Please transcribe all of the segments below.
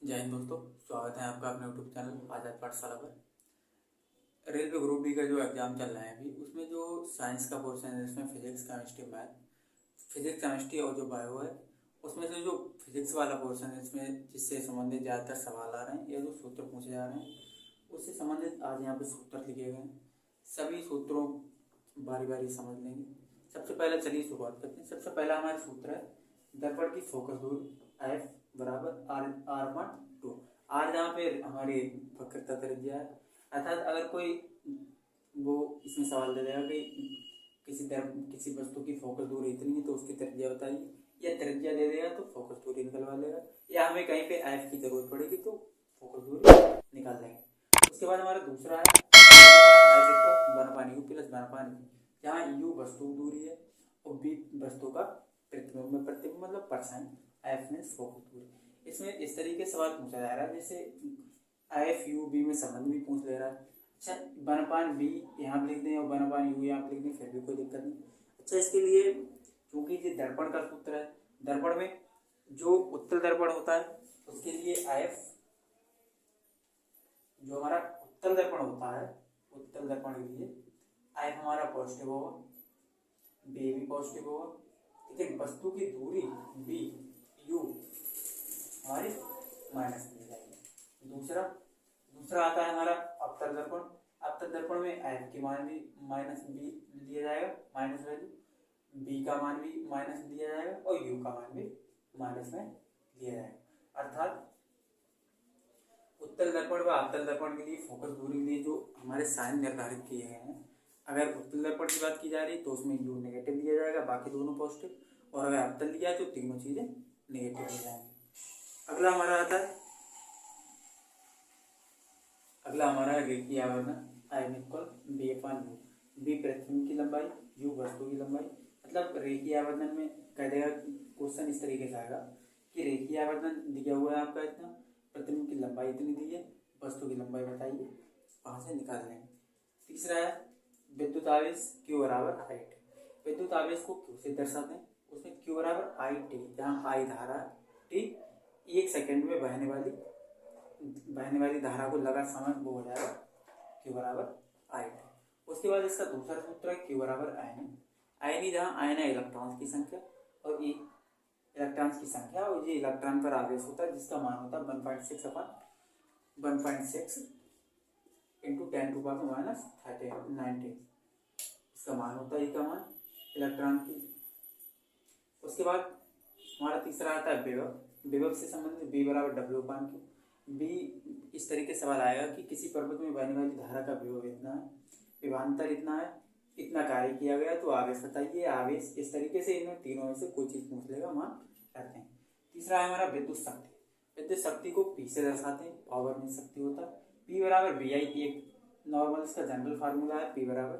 जय हिंद दोस्तों, स्वागत है आपका अपने यूट्यूब चैनल आज़ाद पाठशाला पर। रेलवे ग्रुप डी का जो एग्ज़ाम चल रहा है अभी, उसमें जो साइंस का पोर्शन है इसमें physics chemistry math, physics chemistry और जो बायो है, उसमें से जो फिजिक्स वाला पोर्शन है इसमें जिससे संबंधित ज़्यादातर सवाल आ रहे हैं या जो सूत्र पूछे जा रहे हैं उससे संबंधित आज यहाँ पे सूत्र लिखे गए हैं। सभी सूत्रों बारी बारी समझ लेंगे। सबसे पहले चलिए शुरुआत करते हैं। सबसे पहला हमारा सूत्र है दर्पण की फोकस दूरी एफ बराबर R/2। आर जहाँ पे हमारी वक्रता त्रिज्या है, अर्थात अगर कोई वो इसमें सवाल दे देगा कि किसी वस्तु की फोकस दूरी इतनी है तो उसकी त्रिज्या बताइए, या त्रिज्या दे देगा तो फोकस दूरी निकलवा लेगा, या हमें कहीं पे एफ की जरूरत पड़ेगी तो फोकस दूरी निकाल लेंगे। उसके बाद हमारा दूसरा है जहाँ यू वस्तु दूरी है और बी वस्तु का प्रतिबिंब मतलब परसेंट, एफ में फोकस दूरी। इसमें इस तरीके सवाल पूछा जा रहा है जैसे एफ यू बी में संबंध भी पूछ ले रहा है। अच्छा, 1/b यहाँ पे लिख दें और 1/u यहाँ पे लिख दें, फिर भी कोई दिक्कत नहीं। अच्छा, इसके लिए क्योंकि ये दर्पण का सूत्र है, दर्पण में जो उत्तल दर्पण होता है उसके लिए एफ, जो हमारा उत्तल दर्पण होता है, उत्तल दर्पण के लिए एफ हमारा पॉजिटिव होगा, बी भी पॉजिटिव होगा। ठीक है, वस्तु की दूरी बी यू हमारी माइनस में जाएगी। दूसरा आता है हमारा अवतल दर्पण। अवतल दर्पण में एफ की मान भी माइनस बी लिया जाएगा, माइनस वैल्यू, बी का मान भी माइनस लिया जाएगा और यू का मान भी माइनस में लिया जाएगा। अर्थात उत्तल दर्पण व अवतल दर्पण के लिए फोकस दूरी के लिए जो हमारे साइन निर्धारित किए गए हैं, अगर उत्तल दर्पण की बात की जा रही तो उसमें यू नेगेटिव लिया जाएगा, बाकी दोनों पॉजिटिव, और अगर अवतल लिया है तो तीनों चीजें नेगेटिव हो जाएंगी। अगला हमारा आता है रेखीय आवर्धन I इक्वल B/U। बी प्रतिबिंब की लंबाई, यू वस्तु की लंबाई। मतलब रेखीय आवर्धन में कह देगा क्वेश्चन इस तरीके से आएगा कि रेखीय आवर्धन दिया हुआ है आपका इतना, प्रतिबिंब की लंबाई इतनी दी है, वस्तु की लंबाई बताइए, वहां से निकाल लेंगे। तीसरा है विद्युत आवेश Q बराबर IT। विद्युत आवेश को Q से दर्शाते हैं, उसमें Q बराबर IT, जहाँ I धारा, T 1 सेकेंड में बहने वाली धारा को लगा समय वो हो जाएगा Q बराबर IT। उसके बाद इसका दूसरा सूत्र है Q बराबर आयनी, जहाँ आयन है इलेक्ट्रॉन्स की संख्या और ये इलेक्ट्रॉन्स की संख्या, और ये इलेक्ट्रॉन पर आवेश होता है जिसका मान होता है 1.6 इंटू 10⁻⁻19, इसका मान होता है, का मान इलेक्ट्रॉन की। उसके बाद हमारा तीसरा आता है विभव से संबंधित B बराबर W/Q। बी इस तरीके सवाल आएगा कि किसी पर्वत में बहने वाली धारा का विभव इतना है, विभवांतर इतना है, इतना कार्य किया गया तो आवेश बताइए, आवेश। इस तरीके से इन्हें तीनों में से कोई चीज पूछ लेगा, मान करते हैं। तीसरा है हमारा विद्युत शक्ति। विद्युत शक्ति को P से दर्शाते हैं, पावर में शक्ति होता है। P बराबर BI, एक नॉर्मल इसका जनरल फार्मूला है, P बराबर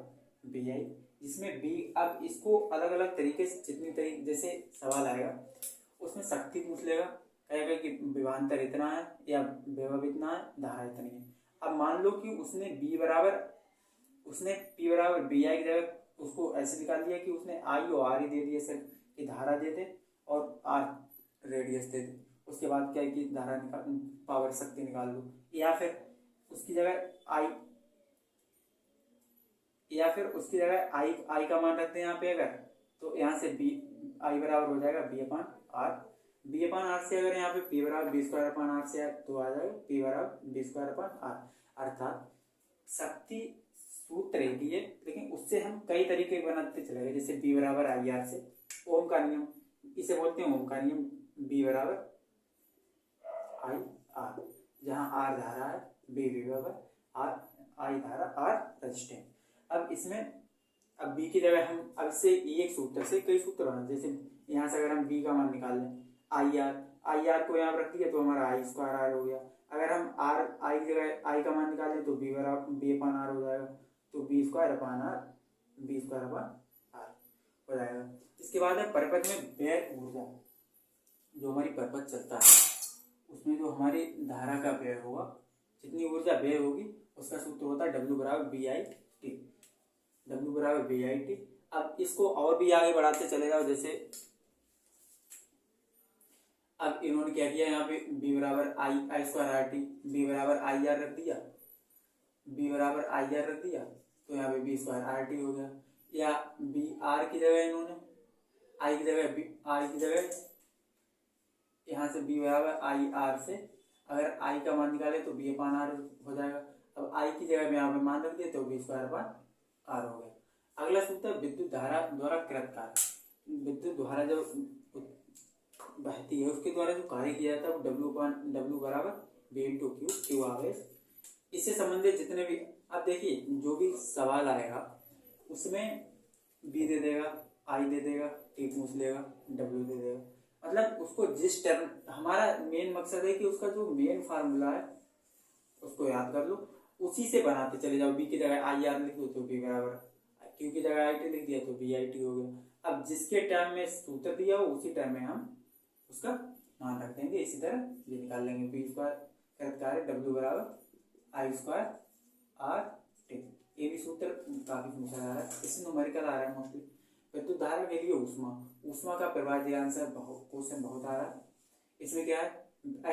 BI, जिसमें B, अब इसको अलग अलग तरीके से जितनी तरीके जैसे सवाल आएगा उसमें शक्ति पूछ लेगा, कहेगा कि विभवांतर इतना है या विभव इतना है, धारा इतनी है। अब मान लो कि उसने P बराबर BI की जगह उसको ऐसे निकाल दिया कि उसने I और R ही दे दिए, सिर्फ कि धारा दे दे और R रेडियस दे दे, उसके बाद क्या है कि धारा पावर शक्ति निकाल लो, या फिर उसकी जगह I का मान रखते हैं यहाँ पे, अगर तो यहाँ से I बराबर हो जाएगा B/R से, अगर यहाँ पे P बराबर B² से तो आ जाएगा P बराबर B²/R। अर्थात शक्ति सूत्र एक ही है, लेकिन उससे हम कई तरीके बनाते चले गए, जैसे B बराबर IR से, ओम का नियम, इसे बोलते हैं ओम का नियम, B बराबर IR, जहाँ R धारा है, B विभव है, I धारा, R रेजिस्टेंस। अब इसमें B की जगह हम अब से एक सूत्र से कई सूत्र बना, जैसे यहाँ से अगर हम B का मान निकाल लें, IR को यहाँ रख दिया तो हमारा I² हो गया। अगर हम I की जगह I का मान निकालें तो B बराबर B/R हो जाएगा, तो B²/R हो जाएगा। इसके बाद है परिपथ में व्यय ऊर्जा। जो हमारी परिपथ चलता है उसमें जो हमारी धारा का व्यय होगा, जितनी ऊर्जा व्यय होगी उसका सूत्र होता है W बराबर BIT। अब इसको और भी आगे बढ़ाते चले जाओ, जैसे अब इन्होंने क्या किया यहाँ पे बी बराबर आई स्क्वायर आर टी, बी बराबर आई आर रख दिया, बी बराबर आई आर रख दिया, तो यहाँ पे बी स्क्वायर आर टी हो गया। या बी आर की जगह इन्होंने आई की जगह बी आई की जगह यहाँ से बी बराबर आई आर से अगर आई का मान निकाले तो बी अपान आर हो जाएगा। अब आई की जगह में यहाँ पे मान रख दिए तो बी स्क्वायर अपान आर हो गया। अगला सूत्र विद्युत धारा द्वारा कृत कार्य। विद्युत धारा जब बहती है उसके द्वारा जो कार्य किया जाता है वो डब्ल्यू बराबर बी इंटू क्यू, क्यू आवेश। इससे संबंधित जितने भी, अब देखिए जो भी सवाल आएगा उसमें बी दे देगा, आई दे देगा, टी पूछ लेगा, डब्ल्यू दे देगा। मतलब उसको जिस टर्म, हमारा मेन मकसद है कि उसका जो मेन फार्मूला है उसको याद कर लो, उसी से बनाते चले जाओ। बी की जगह आई आर लिख दो तो बी बराबर, क्यू की जगह आई टी लिख दिया तो बी आई टी हो गया। अब जिसके टर्म में सूत्र दिया हो उसी टर्म में हम उसका मान रख देंगे। इसी तरह ये निकाल लेंगे, बी स्क्वायर कृत कार्य डब्ल्यू बराबर आई स्क्वायर आर टी। ये भी सूत्र काफी पूछा जा रहा है, इससे न्यूमेरिकल आ रहा है मोस्टली। विद्युत धारा के लिए ऊष्मा का प्रवाह आंसर क्वेश्चन बहुत आ रहा है। इसमें क्या है,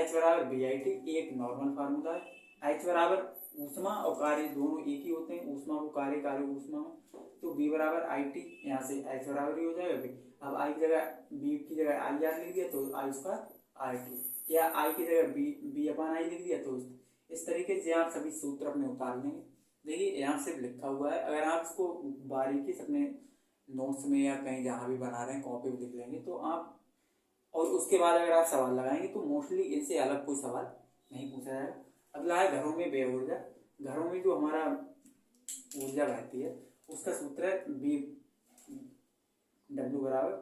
H बराबर बी आई टी एक नॉर्मल फार्मूला है। H बराबर ऊष्मा और कार्य दोनों एक ही होते हैं, ऊष्मा को कार्य, कार्य को ऊष्मा में, तो बी बराबर आई टी, यहाँ से H बराबर ही हो जाएगा। अब आई की जगह बी की जगह आई आर लिख दिया तो आई स्क्वायर आर टी, या आई की जगह बी अपान आई लिख दिया। तो इस तरीके से आप सभी सूत्र अपने उतार लेंगे। देखिए यहाँ से लिखा हुआ है, अगर आप इसको बारीकी से अपने नोट्स में या कहीं जहाँ भी बना रहे हैं कॉपी में लिख लेंगे तो आप, और उसके बाद अगर आप सवाल लगाएंगे तो मोस्टली इनसे अलग कोई सवाल नहीं पूछा जाएगा। अगला है घरों में व्यय ऊर्जा। घरों में जो हमारा ऊर्जा बहती है उसका सूत्र है बी डब्ल्यू बराबर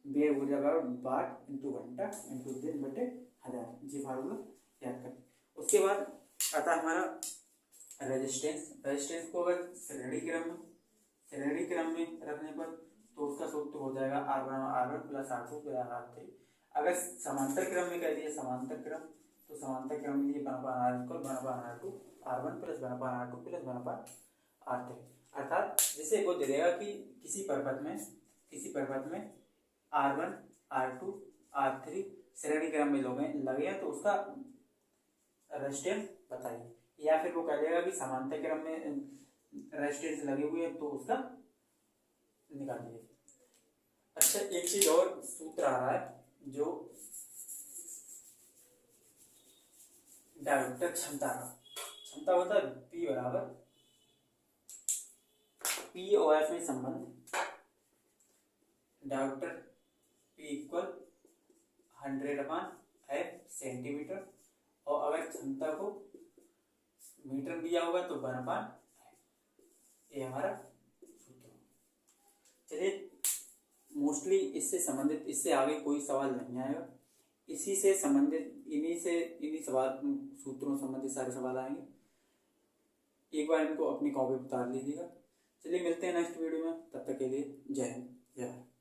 व्यय ऊर्जा बराबर वाट इंटू घंटा इंटू दिन बटे हजार। जी फार्मूला याद करें। उसके बाद आता हमारा रेजिस्टेंस। रेजिस्टेंस को अगर श्रेणी क्रम में रखने पर तो उसका सूत्र हो जाएगा R one plus R two plus R three. अगर समांतर क्रम में कह दिए समांतर क्रम, तो समांतर क्रम में one upon R square one upon R two, R one plus one upon R two plus one upon R three. अर्थात जैसे वो दे देगा कि किसी पर्वत में R one R two R three श्रेणी क्रम में लगे हैं तो उसका रेजिस्टेंस बताइए, या फिर वो कह देगा कि समांतर क्रम में रेजिस्टेंस लगे हुए हैं तो उसका निकालिए। अच्छा एक चीज और सूत्र आ रहा है जो डायोड क्षमता होता है पी बराबर पी और एफ में संबंध, diode P equal 100/F centimetre, और अगर क्षमता को मीटर दिया होगा तो 1/F। ये हमारा सूत्र। चलिए मोस्टली इससे संबंधित, इससे आगे कोई सवाल नहीं आएगा, इसी से संबंधित इन्हीं सवाल सूत्रों संबंधित सारे सवाल आएंगे। एक बार इनको अपनी कॉपी उतार लीजिएगा। चलिए मिलते हैं नेक्स्ट वीडियो में, तब तक के लिए जय हिंद जय भारत।